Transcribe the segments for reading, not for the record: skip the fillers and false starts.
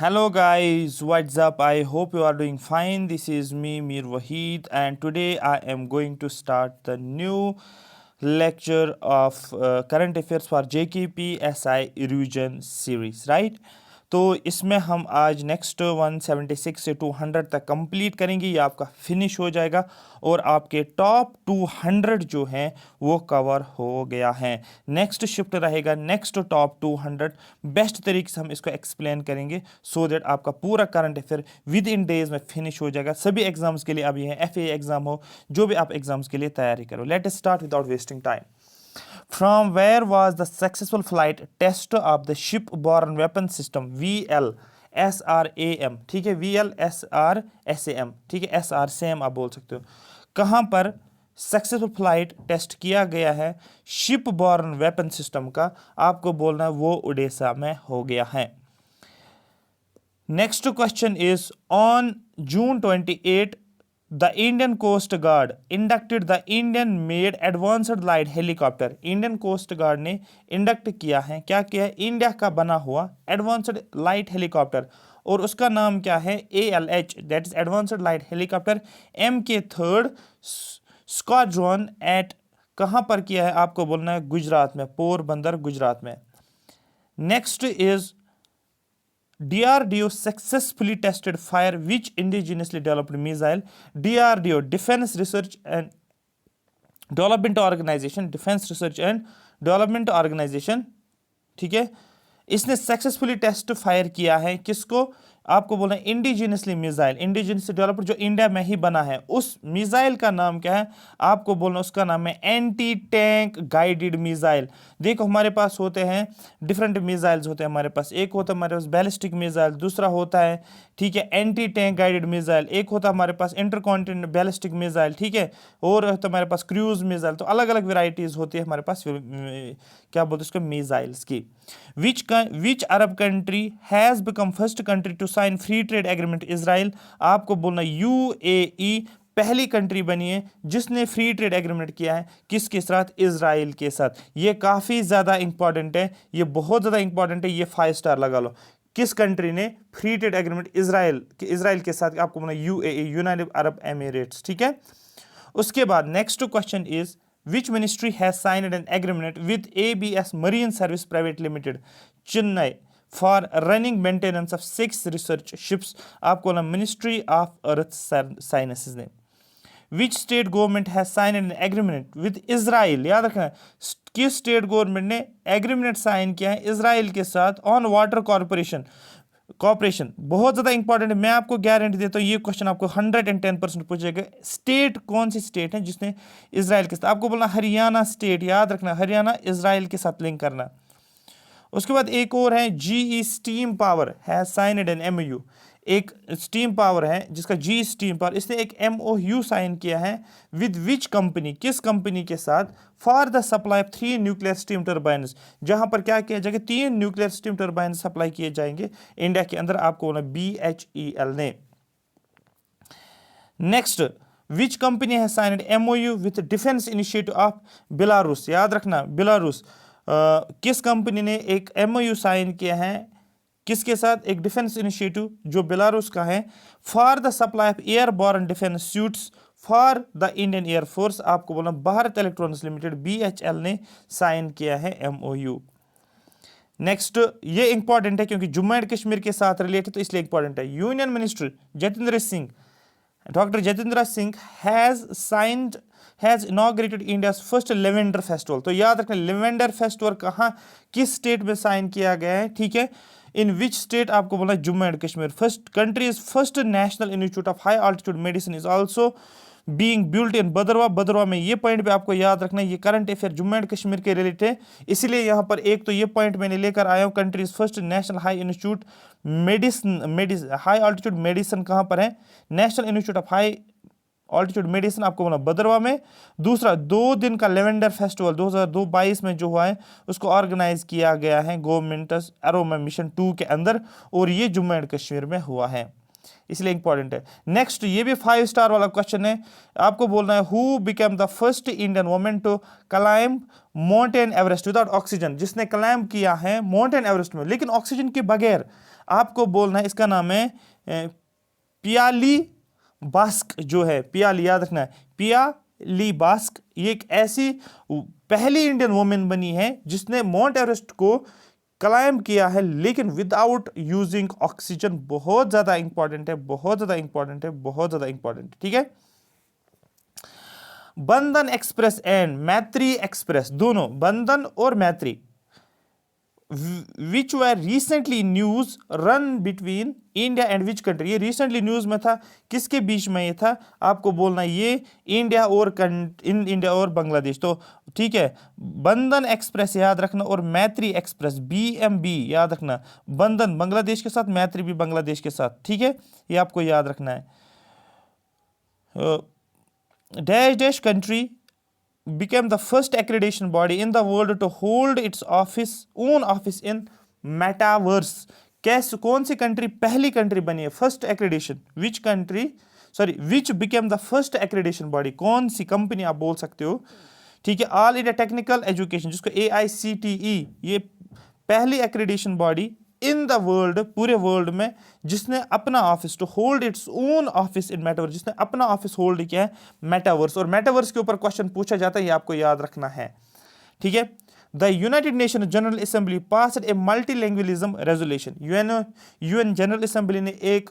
Hello guys, what's up? I hope you are doing fine. This is me, Mir Wahid, and today I am going to start the new lecture of current affairs for JKP SI revision series, right? तो इसमें हम आज next 176 से 200 तक complete करेंगे, ये आपका finish हो जाएगा और आपके टॉप 200 जो हैं वो कवर हो गया है। नेक्स्ट शिफ्ट रहेगा नेक्स्ट टॉप 200, बेस्ट तरीके से हम इसको एक्सप्लेन करेंगे सो दैट आपका पूरा current affair with in days में फिनिश हो जाएगा। सभी एग्जाम्स के लिए, अब ये FA एग्जाम हो, जो भी आप एग्जाम्स के लिए तैयारी करो। Let us start without wasting time. From where was the successful flight test of the ship-borne weapon system VLSRAM? ठीक है, VLSRSAM, ठीक है, SRSAM आप बोल सकते हो। कहाँ पर सक्सेसफुल फ्लाइट टेस्ट किया गया है शिप बॉर्न वेपन सिस्टम का? आपको बोलना है वो उड़ीसा में हो गया है। Next question is on June 28 the Indian Coast Guard inducted the Indian made advanced light helicopter। Indian coast guard ने इंडक्ट किया है, क्या किया है? इंडिया का बना हुआ एडवांस्ड लाइट हेलीकॉप्टर, और उसका नाम क्या है? ALH, that is advanced light helicopter MK3 squadron at, कहां पर किया है? आपको बोलना है गुजरात में, पोरबंदर गुजरात में। Next is DRDO successfully tested fire which indigenously developed missile? DRDO, Defense Research and Development Organization, Defense Research and Development Organization, ठीक है, इसने सक्सेसफुली टेस्ट फायर किया है किसको? आपको बोलना है इंडिजिनसली मिसाइल, इंडिजिनसली डेवलप्ड जो इंडिया में ही बना है, उस मिसाइल का नाम क्या है? आपको बोलना उसका नाम है एंटी टैंक गाइडेड मिसाइल। देखो हमारे पास होते हैं डिफरेंट मिसाइल्स होते हैं हमारे पास, एक होता है हमारे पास बैलिस्टिक मिसाइल, दूसरा होता है, ठीक है, एंटी टैंक गाइडेड मिसाइल, एक होता है हमारे पास इंटरकॉन्टिनेंटल बैलिस्टिक मिसाइल, ठीक है, और होता है हमारे पास क्रूज मिसाइल। तो अलग अलग वेराइटीज होती है हमारे पास, क्या बोलते हैं उसको, मिसाइल्स की। Which Arab country has become first country to sign free trade agreement Israel? आपको बोलना UAE पहली कंट्री बनी है जिसने फ्री ट्रेड एग्रीमेंट किया है, किसके साथ? इजराइल के साथ। ये काफी ज्यादा इंपॉर्टेंट है, ये बहुत ज्यादा इंपॉर्टेंट है, ये 5 स्टार लगा लो। किस कंट्री ने फ्री ट्रेड एग्रीमेंट इजराइल के साथ? आपको बोलना UAE, यूनाइटेड अरब एमिरेट्स, ठीक है। उसके बाद next question is which ministry has signed an agreement with ABS Marine Service Private Limited Chennai for running maintenance of 6 research ships? आपको ना मिनिस्ट्री ऑफ अर्थ साइंसेज ने। Which state government has signed an agreement with Israel? याद रखना, किस state government ने agreement sign किया है Israel के साथ ऑन वाटर कॉर्पोरेशन कॉपरेशन? बहुत ज्यादा इंपॉर्टेंट है, मैं आपको गारंटी देता हूँ ये क्वेश्चन आपको 110% पूछेगा। स्टेट कौन सी स्टेट है जिसने इजराइल के साथ? आपको बोलना हरियाणा स्टेट, याद रखना, हरियाणा इजराइल के साथ लिंक करना। उसके बाद एक और है GE steam power has signed an MOU, एक स्टीम पावर है जिसका GE स्टीम पावर, इसने एक MOU साइन किया है विद विच कंपनी, किस कंपनी के साथ? For the supply of 3 nuclear steam turbines, जहां पर क्या किया जाएगा? 3 न्यूक्लियर स्टीम टर्बाइन सप्लाई किए जाएंगे इंडिया के अंदर, आपको बोला BHEL ने। नेक्स्ट, विच कंपनी है signed MOU with defence initiative of Belarus? याद रखना, बेलारूस, किस कंपनी ने एक MOU साइन किया है किसके साथ? एक डिफेंस इनिशिएटिव जो बेलारूस का है, for the supply of airborne defence suits for the Indian air force. आपको बोला भारत इलेक्ट्रॉनिक्स लिमिटेड BHL ने साइन किया है MOU। नेक्स्ट, ये इंपॉर्टेंट है क्योंकि जम्मू एंड कश्मीर के साथ रिलेटेड, तो इसलिए इंपॉर्टेंट है। Union minister Jitendra Singh, doctor Jitendra Singh has inaugurated India's first lavender festival. तो याद रखना, लेवेंडर फेस्टिवल कहाँ, किस स्टेट में साइन किया गया है, ठीक है, इन विच स्टेट? आपको बोला Jammu and Kashmir. First country is first national institute of high altitude medicine is also being built in Bhaderwah. Bhaderwah में, ये पॉइंट पे आपको याद रखना, ये current affair Jammu and Kashmir के रिलेटेड है, इसीलिए यहाँ पर एक तो ये पॉइंट मैंने लेकर आया हूँ। Countries first national high institute medicine high altitude medicine कहाँ पर है? National institute of high altitude medicine, आपको बोला भदरवा में। दूसरा, 2 दिन का लेवेंडर फेस्टिवल 2022 में जो हुआ है उसको ऑर्गेनाइज किया गया है गवर्नमेंट एरोमा मिशन 2 के अंदर, और ये जम्मू एंड कश्मीर में हुआ है। इसलिए इंपॉर्टेंट है। नेक्स्ट, ये भी 5 स्टार वाला क्वेश्चन है, आपको बोलना है who became the first Indian women to climb mountain Everest without oxygen, जिसने क्लाइंब किया है माउंटेन एवरेस्ट में लेकिन ऑक्सीजन के बगैर। आपको बोलना है, इसका नाम है पियाली बास्क जो है, पियाली, याद रखना है, पियाली बास्क। ये एक ऐसी पहली इंडियन वुमेन बनी है जिसने माउंट एवरेस्ट को क्लाइंब किया है लेकिन विदाउट यूजिंग ऑक्सीजन। बहुत ज्यादा इंपॉर्टेंट है, बहुत ज्यादा इंपॉर्टेंट है, बहुत ज्यादा इंपॉर्टेंट, ठीक है। बंधन एक्सप्रेस एंड मैत्री एक्सप्रेस, दोनों बंधन और मैत्री, which were recently news run between India and which country, ये रिसेंटली न्यूज में था, किसके बीच में ये था, आपको बोलना ये इंडिया और इंडिया और बांग्लादेश। तो ठीक है, बंधन एक्सप्रेस याद रखना और मैत्री एक्सप्रेस BMB याद रखना, बंधन बांग्लादेश के साथ, मैत्री भी बांग्लादेश के साथ, ठीक है, ये आपको याद रखना है। Dash dash country became the first accreditation body in the world to hold its own office in metaverse। कैसे, कौन सी कंट्री पहली कंट्री बनी है first accreditation, which country, sorry, which became the first accreditation body, कौन सी company आप बोल सकते हो, ठीक है। ऑल इंडिया टेक्निकल एजुकेशन, जिसको AICTE, ये पहली accreditation body in the world, पूरे वर्ल्ड में, जिसने अपना office, to hold its own office in metaverse, जिसने अपना ऑफिस होल्ड किया है मेटावर्स। और मेटावर्स के ऊपर क्वेश्चन पूछा जाता है, ये आपको याद रखना है, ठीक है। The United Nation General Assembly passed a multilingualism resolution, UN General Assembly ने एक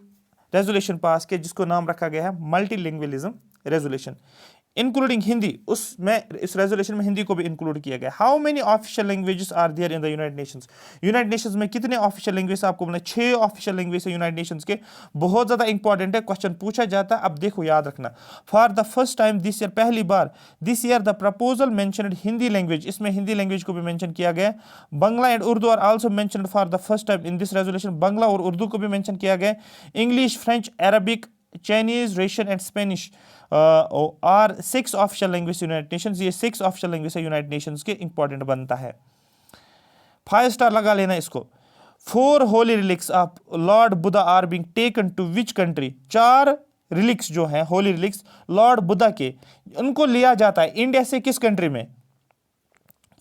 रेजोल्यूशन पास किया जिसको नाम रखा गया है मल्टीलैंग्वेजिज्म रेजोल्यूशन, इंक्लूडिंग हिंदी। उसमें, इस रेजोल्यूशन में हिंदी को भी इंक्लूड किया गया। How many official languages are there in the United Nations, United Nations में कितने ऑफिशियल लैंग्वेज, आपको बोलना 6 ऑफिशियल लैंग्वेज है यूनाइटेड नेशंस के। बहुत ज्यादा इंपॉर्टेंट है, क्वेश्चन पूछा जाता है। अब देखो, याद रखना, for the first time this year, पहली बार this year the proposal mentioned Hindi language, इसमें हिंदी लैंग्वेज को भी मेंशन किया गया। Bangla and Urdu are also mentioned for the first time in this resolution, Bangla और उर्दू को भी मेंशन किया गया। English, French, Arabic, Chinese, Russian and Spanish are 6 official language United Nations, ये 6 ऑफिशियल लैंग्वेज है यूनाइटेड नेशंस के, इंपॉर्टेंट बनता है। 5 स्टार लगा लेना इसको। 4 holy relics of lord Buddha are being taken to which country, 4 relics जो हैं, होली रिलिक्स लॉर्ड बुद्धा के, उनको लिया जाता है इंडिया से किस कंट्री में,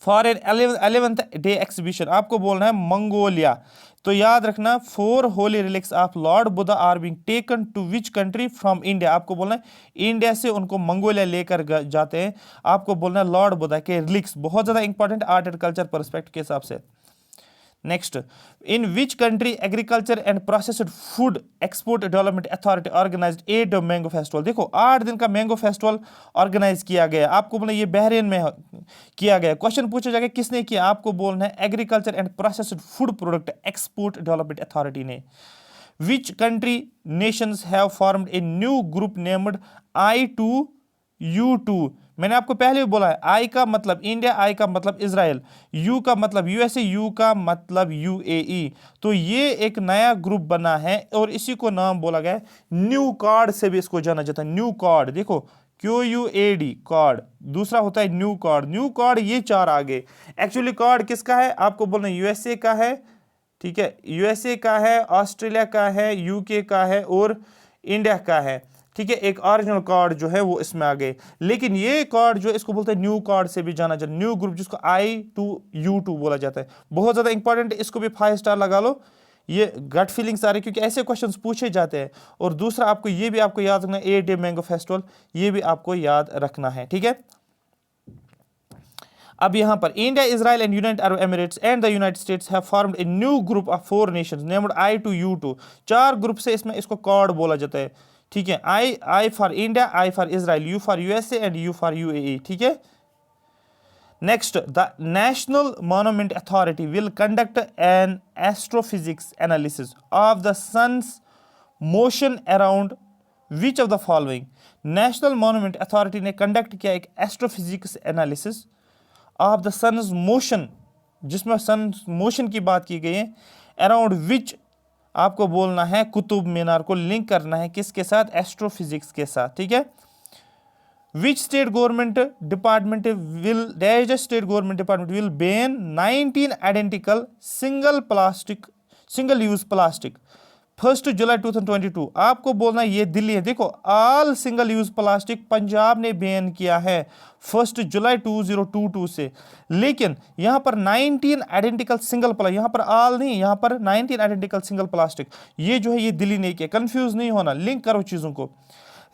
for an 11th day exhibition, आपको बोलना है मंगोलिया। तो याद रखना, 4 holy relics of lord Buddha are being taken to which country, from India, आपको बोलना है इंडिया से उनको मंगोलिया लेकर जाते हैं। आपको बोलना है लॉर्ड बुद्धा के रिलिक्स, बहुत ज्यादा important art and culture perspective के हिसाब से। Next, in which country agriculture and processed food export development authority organised 8 mango festival, देखो 8 दिन का मैंगो फेस्टिवल ऑर्गेनाइज किया गया। आपको बोलना ये बहरीन में किया गया। क्वेश्चन पूछा जाएगा किसने किया, आपको बोलना है agriculture and processed food product export development authority ने। Which country nations have formed a new group named I2U2, मैंने आपको पहले भी बोला है, आई का मतलब इंडिया, आई का मतलब इजराइल, यू का मतलब USA, यू का मतलब UAE। तो ये एक नया ग्रुप बना है और इसी को नाम बोला गया है न्यू कार्ड, से भी इसको जाना जाता है न्यू कार्ड। देखो QUAD कार्ड, दूसरा होता है न्यू कार्ड। न्यू कार्ड ये 4 आ गए। एक्चुअली कार्ड किसका है, आपको बोलना USA का है, ठीक है, USA का है, ऑस्ट्रेलिया का है, UK का है और इंडिया का है, ठीक है। एक ओरिजिनल कार्ड जो है वो इसमें आ गए, लेकिन ये कार्ड जो इसको बोलते हैं न्यू कार्ड, से भी जाना जाता है न्यू ग्रुप, जिसको I2U2 बोला जाता है। बहुत ज्यादा इंपॉर्टेंट, इसको भी 5 स्टार लगा लो। ये गट फीलिंग्स आ रही क्योंकि ऐसे क्वेश्चंस पूछे जाते हैं। और दूसरा आपको ये भी आपको याद रखना है, 8 डे मैंगो फेस्टिवल, ये भी आपको याद रखना है, ठीक है। अब यहां पर India, Israel and United Arab Emirates and the United states have formed a new group of 4 Nations named I2U2, 4 group से इसमें इसको कार्ड बोला जाता है, ठीक है। I for India, I for Israel, U for USA and U for UAE, ठीक है। Next, the national monument authority will conduct an astrophysics analysis of the sun's motion around which of the following, national monument authority ने conduct किया एक astrophysics analysis of the sun's motion, जिसमें sun motion की बात की गई है, around which, आपको बोलना है कुतुब मीनार को लिंक करना है किसके साथ, एस्ट्रोफिजिक्स के साथ, ठीक है। Which state government department will dash state government department will ban 19 identical single use plastic 1 जुलाई 2022 आपको बोलना है ये दिल्ली है। देखो all single use plastic Punjab ने बैन किया है 1 जुलाई 2022 से, लेकिन यहां पर 19 आइडेंटिकल सिंगल प्लास्टिक, यहां पर ऑल नहीं, यहां पर 19 आइडेंटिकल सिंगल प्लास्टिक, ये जो है ये दिल्ली ने किया। कंफ्यूज नहीं होना, लिंक करो चीजों को।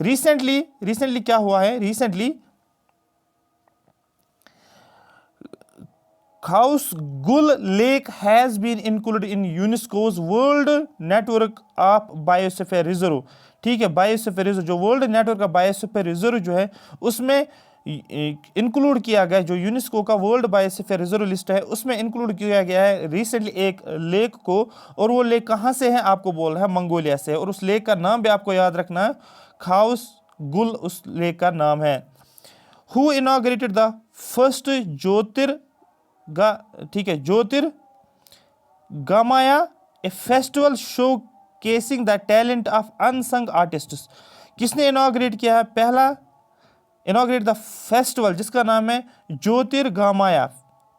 रिसेंटली क्या हुआ है, recently Khawsgul Lake has been included in UNESCO's World Network of Biosphere Reserve। ठीक है, बायोस्फीयर रिजर्व, जो वर्ल्ड नेटवर्क का बायोस्फीयर रिजर्व जो है उसमें इंक्लूड किया गया, जो यूनेस्को का वर्ल्ड बायोस्फीयर रिजर्व लिस्ट है उसमें इंक्लूड किया गया है रिसेंटली एक लेक को। और वो लेक कहाँ से है आपको बोल रहा है, मंगोलिया से, और उस लेक का नाम भी आपको याद रखना है, खाउसगुल उस लेक का नाम है। हु इनॉग्रेटेड द फर्स्ट ठीक है, Jyotirgamaya, a festival showcasing the talent of unsung artists. किसने इनॉग्रेट किया है, पहला इनॉग्रेट द फेस्टिवल जिसका नाम है ज्योतिर्गमया।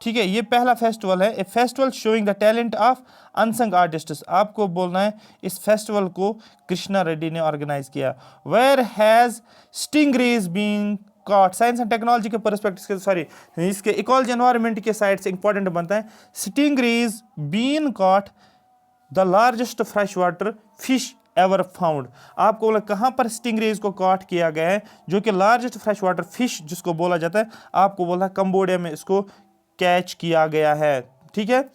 ठीक है, ये पहला फेस्टिवल है, ए festival showing the talent of unsung artists. आपको बोलना है इस फेस्टिवल को कृष्णा रेड्डी ने ऑर्गेनाइज किया। Where has stingrays been caught, science and technology के परस्पेक्टिव से, इसके इकोलॉजी एनवायरनमेंट के साइड से इंपॉर्टेंट बनता है। Stingrays been caught the largest fresh water fish ever found. आपको बोला कहां पर स्टिंगरेज को कॉट किया गया है, जो कि लार्जेस्ट फ्रेश वाटर फिश जिसको बोला जाता है, आपको बोला कंबोडिया में इसको कैच किया गया है। ठीक है,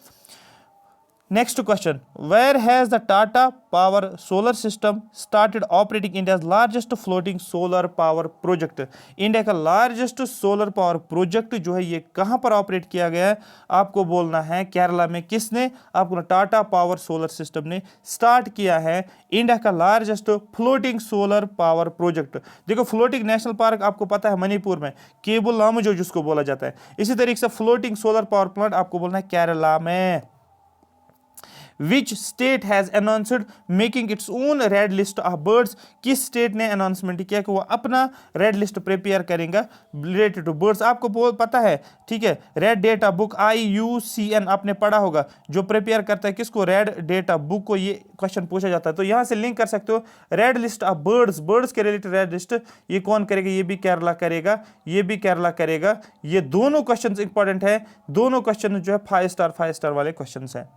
next question, where has the Tata power solar system started operating India's largest floating solar power project. India का लार्जेस्ट सोलर पावर प्रोजेक्ट जो है ये कहां पर ऑपरेट किया गया है, आपको बोलना है केरला में। किसने, आपको टाटा पावर सोलर सिस्टम ने स्टार्ट किया है इंडिया का largest floating solar power project. देखो फ्लोटिंग नेशनल पार्क आपको पता है मणिपुर में, केबुल लामजो जिसको बोला जाता है, इसी तरीके से फ्लोटिंग सोलर पावर प्लांट आपको बोलना है केरला में। Which state has announced making its own red list of birds. किस स्टेट ने अनाउंसमेंट किया कि वो अपना रेड लिस्ट प्रिपेयर करेगा रिलेटेड टू बर्ड्स। आपको पता है, ठीक है, रेड डेटा बुक IUCN आपने पढ़ा होगा, जो प्रिपेयर करता है किसको, रेड डेटा बुक को, ये क्वेश्चन पूछा जाता है। तो यहां से लिंक कर सकते हो, रेड लिस्ट ऑफ बर्ड्स के रिलेटेड रेड लिस्ट ये कौन करेगा, ये भी केरला करेगा, ये भी केरला करेगा। ये दोनों क्वेश्चन इंपॉर्टेंट है, दोनों क्वेश्चन जो है 5 स्टार वाले क्वेश्चन है।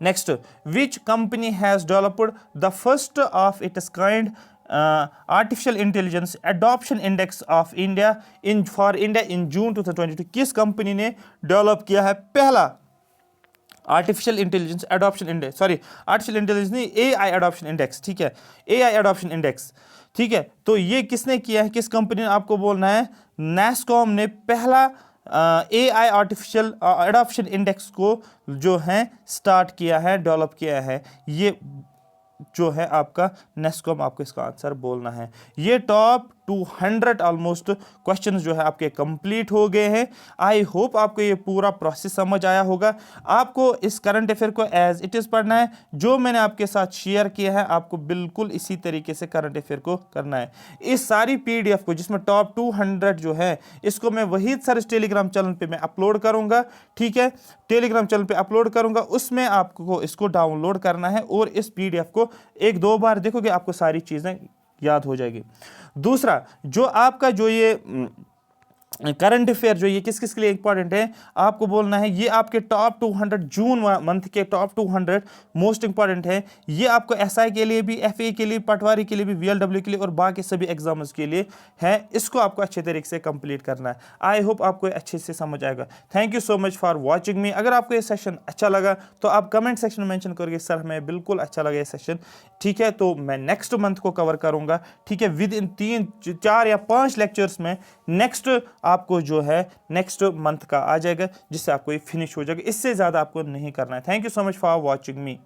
Next, which company has developed the first of its kind artificial intelligence adoption index of India for India in June 2022। किस कंपनी ने डेवलप किया है पहला artificial intelligence adoption index, sorry artificial intelligence नहीं, AI adoption index. ठीक है, AI adoption index. ठीक है, तो ये किसने किया है, किस कंपनी ने, आपको बोलना है NASSCOM ने पहला AI आर्टिफिशियल एडॉप्शन इंडेक्स को जो है स्टार्ट किया है, डेवलप किया है। ये जो है आपका NASSCOM, आपको इसका आंसर बोलना है। ये टॉप 200 ऑलमोस्ट क्वेश्चन जो है आपके कंप्लीट हो गए हैं। आई होप आपको ये पूरा प्रोसेस समझ आया होगा। आपको इस करंट अफेयर को एज इट इज पढ़ना है, जो मैंने आपके साथ शेयर किया है आपको बिल्कुल इसी तरीके से करंट अफेयर को करना है। इस सारी PDF को जिसमें टॉप 200 जो है, इसको मैं वही सर टेलीग्राम चैनल पे मैं अपलोड करूंगा। ठीक है, टेलीग्राम चैनल पे अपलोड करूंगा, उसमें आपको इसको डाउनलोड करना है और इस PDF को 1-2 बार देखोगे आपको सारी चीजें याद हो जाएगी। दूसरा, जो आपका जो ये करंट अफेयर जो ये किस किस के लिए इंपॉर्टेंट है, आपको बोलना है ये आपके टॉप 200 जून मंथ के टॉप 200 मोस्ट इंपॉर्टेंट है। ये आपको SI के लिए भी, FA के लिए, पटवारी के लिए भी, VLW के लिए और बाकी सभी एग्जाम्स के लिए है। इसको आपको अच्छे तरीके से कंप्लीट करना है। आई होप आपको अच्छे से समझ आएगा। Thank you so much for watching मी। अगर आपको ये सेशन अच्छा लगा तो आप कमेंट सेक्शन में मेंशन करोगे सर हमें बिल्कुल अच्छा लगा ये सेशन। ठीक है, तो मैं नेक्स्ट मंथ को कवर करूंगा। ठीक है, विद इन 3, 4 या 5 लेक्चर्स में नेक्स्ट आपको जो है नेक्स्ट मंथ का आ जाएगा, जिससे आपको ये फिनिश हो जाएगा। इससे ज्यादा आपको नहीं करना है। Thank you so much for watching me.